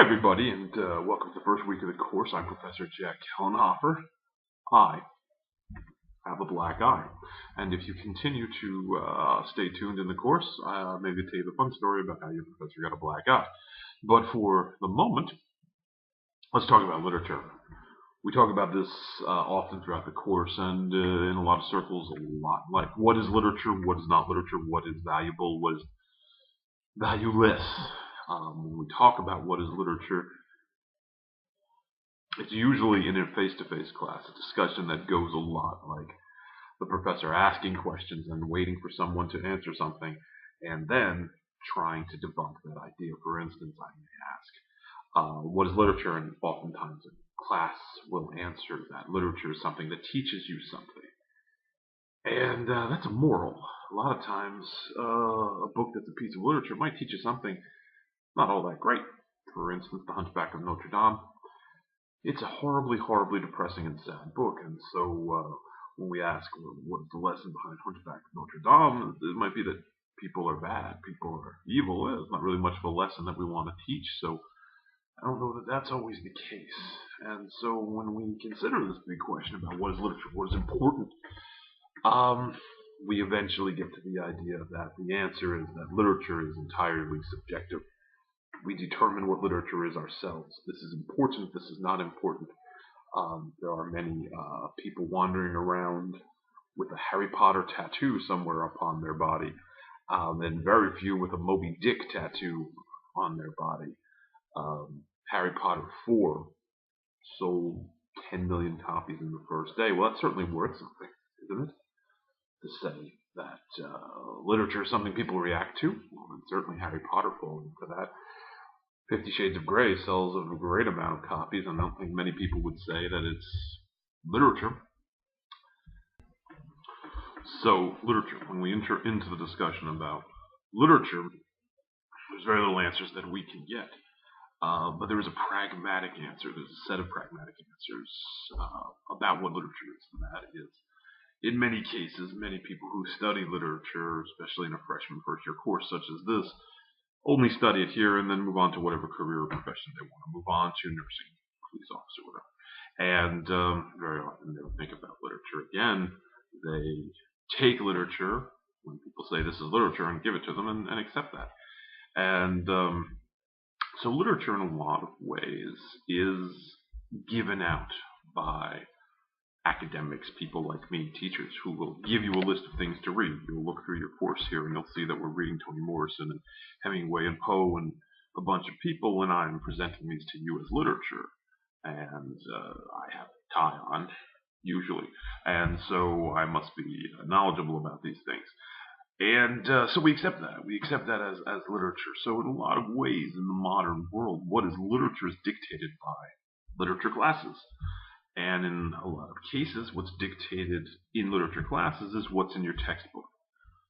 Hi, everybody, and welcome to the first week of the course. I'm Professor Jack Kellenhofer. I have a black eye, and if you continue to stay tuned in the course, maybe tell you the fun story about how your professor got a black eye. But for the moment, let's talk about literature. We talk about this often throughout the course, and in a lot of circles, a lot. Like, what is literature? What is not literature? What is valuable? What is valueless? When we talk about what is literature, it's usually in a face-to-face class, a discussion that goes a lot like the professor asking questions and waiting for someone to answer something, and then trying to debunk that idea. For instance, I may ask, what is literature? And oftentimes a class will answer that literature is something that teaches you something. And that's a moral. A lot of times, a book that's a piece of literature might teach you something not all that great. For instance, The Hunchback of Notre Dame. It's a horribly, horribly depressing and sad book, and so when we ask, well, what's the lesson behind Hunchback of Notre Dame, it might be that people are bad, people are evil. It's not really much of a lesson that we want to teach, so I don't know that that's always the case. And so when we consider this big question about what is literature, what is important, we eventually get to the idea that the answer is that literature is entirely subjective. We determine what literature is ourselves. This is important, this is not important. There are many people wandering around with a Harry Potter tattoo somewhere upon their body, and very few with a Moby Dick tattoo on their body. Harry Potter 4 sold 10 million copies in the first day. Well, that's certainly worth something, isn't it? To say that literature is something people react to, well, and certainly Harry Potter falls into that. 50 Shades of Grey sells a great amount of copies, and I don't think many people would say that it's literature. So, literature, when we enter into the discussion about literature, there's very little answers that we can get. But there is a pragmatic answer. There's a set of pragmatic answers about what literature is, and that is, in many cases, many people who study literature, especially in a freshman first-year course such as this, only study it here and then move on to whatever career or profession they want to move on to, nursing, police officer, whatever. And very often they don't think about literature again. They take literature, when people say this is literature, and give it to them and accept that. And so literature in a lot of ways is given out by academics, people like me, teachers, who will give you a list of things to read. You'll look through your course here and you'll see that we're reading Toni Morrison and Hemingway and Poe and a bunch of people, and I'm presenting these to you as literature. And I have a tie on, usually, and so I must be knowledgeable about these things. And so we accept that. We accept that as literature. So in a lot of ways in the modern world, what is literature is dictated by literature classes. And in a lot of cases, what's dictated in literature classes is what's in your textbook.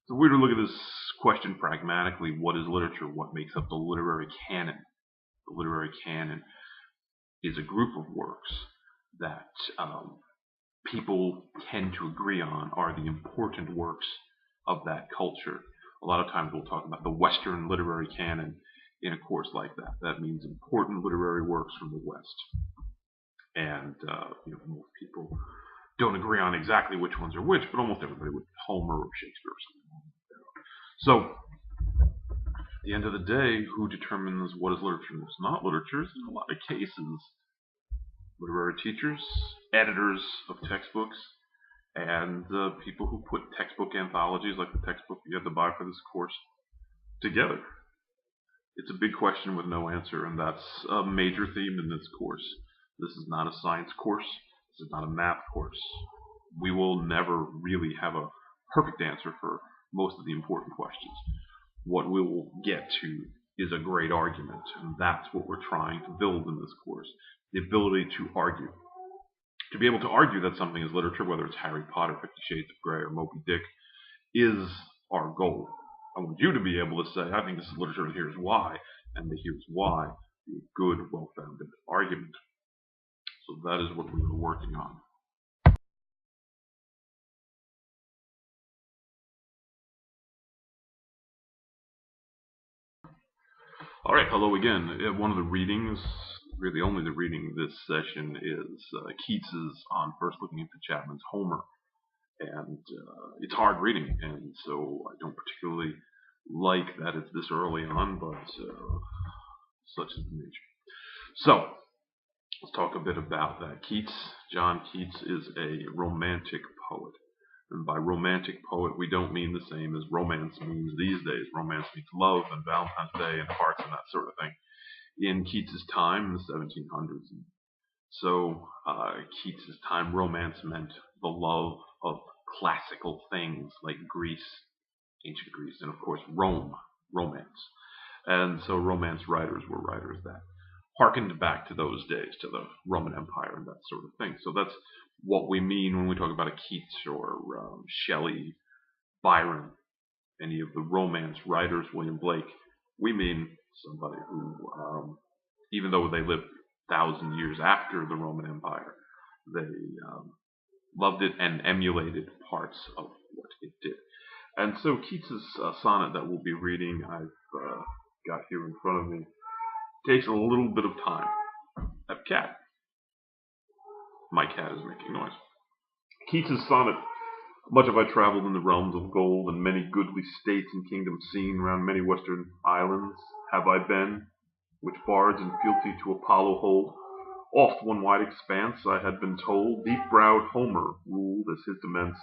So we're to look at this question pragmatically. What is literature? What makes up the literary canon? The literary canon is a group of works that people tend to agree on are the important works of that culture. A lot of times we'll talk about the Western literary canon in a course like that. That means important literary works from the West. And most people don't agree on exactly which ones are which, but almost everybody would Homer or Shakespeare or something. So, at the end of the day, who determines what is literature and what's not literature is, in a lot of cases, literary teachers, editors of textbooks, and the people who put textbook anthologies, like the textbook you had to buy for this course, together. It's a big question with no answer, and that's a major theme in this course. This is not a science course. This is not a math course. We will never really have a perfect answer for most of the important questions. What we will get to is a great argument, and that's what we're trying to build in this course. The ability to argue. To be able to argue that something is literature, whether it's Harry Potter, 50 Shades of Grey, or Moby Dick, is our goal. I want you to be able to say, I think this is literature and here's why, and the here's why be a good, well-founded argument. So that is what we were working on. All right, hello again. One of the readings, really only the reading this session, is Keats's On First Looking into Chapman's Homer. And it's hard reading, and so I don't particularly like that it's this early on, but such is the nature. So, let's talk a bit about that. John Keats is a romantic poet. And by romantic poet, we don't mean the same as romance means these days. Romance means love and Valentine's Day and hearts and that sort of thing. In Keats's time, in the 1700s. So, Keats's time, romance meant the love of classical things like Greece, ancient Greece, and of course Rome, romance. And so romance writers were writers that harkened back to those days, to the Roman Empire and that sort of thing. So that's what we mean when we talk about a Keats or Shelley, Byron, any of the romance writers, William Blake. We mean somebody who, even though they lived 1,000 years after the Roman Empire, they loved it and emulated parts of what it did. And so Keats's sonnet that we'll be reading, I've got here in front of me, takes a little bit of time. I have a cat. My cat is making noise. Keats's sonnet. Much have I travelled in the realms of gold, and many goodly states and kingdoms seen, round many western islands have I been, which bards in fealty to Apollo hold. Oft one wide expanse, I had been told, deep-browed Homer ruled as his demesne.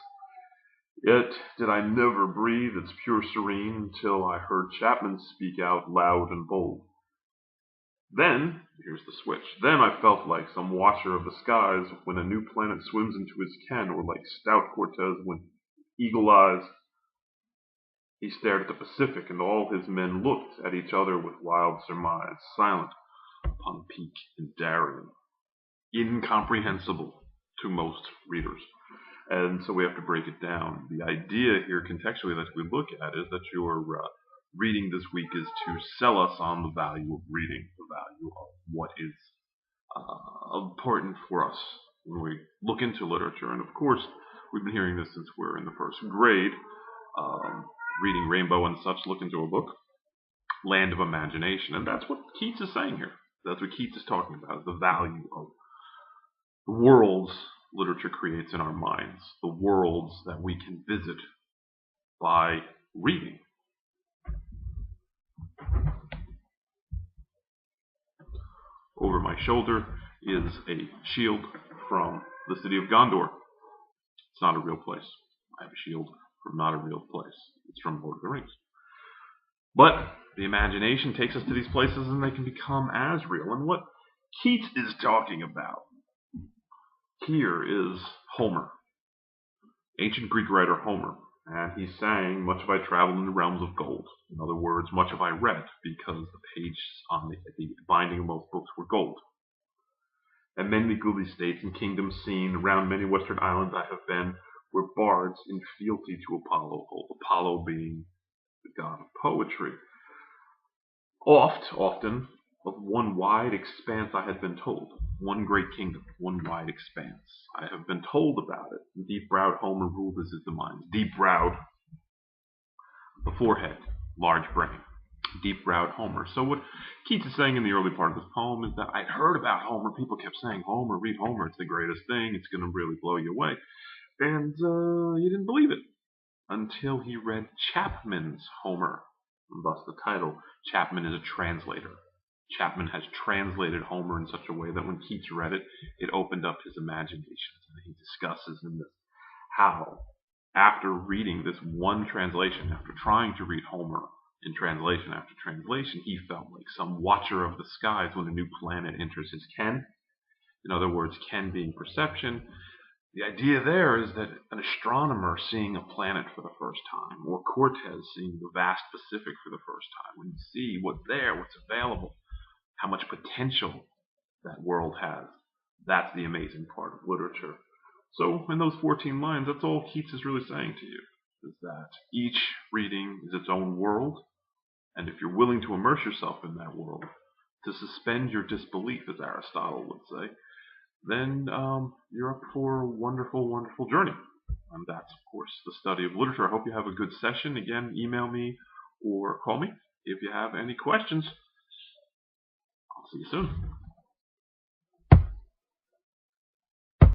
Yet did I never breathe its pure serene, till I heard Chapman speak out loud and bold. Then, here's the switch, then I felt like some watcher of the skies when a new planet swims into his ken, or like stout Cortez when eagle eyes. He stared at the Pacific, and all his men looked at each other with wild surmise, silent upon peak and Darien, incomprehensible to most readers. And so we have to break it down. The idea here, contextually, that we look at is that your reading this week is to sell us on the value of reading, the value of what is important for us when we look into literature. And of course, we've been hearing this since we're in the first grade, reading Rainbow and such, look into a book, land of imagination. And that's what Keats is saying here. That's what Keats is talking about, is the value of the worlds literature creates in our minds, the worlds that we can visit by reading. Over my shoulder is a shield from the city of Gondor. It's not a real place. I have a shield from not a real place. It's from Lord of the Rings. But the imagination takes us to these places and they can become as real. And what Keats is talking about here is Homer, ancient Greek writer Homer. And he's saying, much have I traveled in the realms of gold. In other words, much have I read, because the pages on the binding of most books were gold. And many goodly states and kingdoms seen, around many western islands I have been, where bards in fealty to Apollo hold. Apollo being the god of poetry. Often, of one wide expanse I had been told. One great kingdom, one wide expanse. I have been told about it. Deep-browed Homer ruled as his mind. Deep-browed, the forehead, large brain. Deep-browed Homer. So what Keats is saying in the early part of this poem is that I'd heard about Homer. People kept saying, Homer, read Homer. It's the greatest thing. It's going to really blow you away. And you didn't believe it until he read Chapman's Homer. And thus the title. Chapman is a translator. Chapman has translated Homer in such a way that when Keats read it, it opened up his imagination. And he discusses in this how, after reading this one translation, after trying to read Homer in translation after translation, he felt like some watcher of the skies when a new planet enters his ken. In other words, ken being perception. The idea there is that an astronomer seeing a planet for the first time, or Cortez seeing the vast Pacific for the first time, when you see what's there, what's available, how much potential that world has. That's the amazing part of literature. So in those 14 lines, that's all Keats is really saying to you, is that each reading is its own world, and if you're willing to immerse yourself in that world, to suspend your disbelief, as Aristotle would say, then you're up for a wonderful, wonderful journey. And that's, of course, the study of literature. I hope you have a good session. Again, email me or call me if you have any questions. See you soon.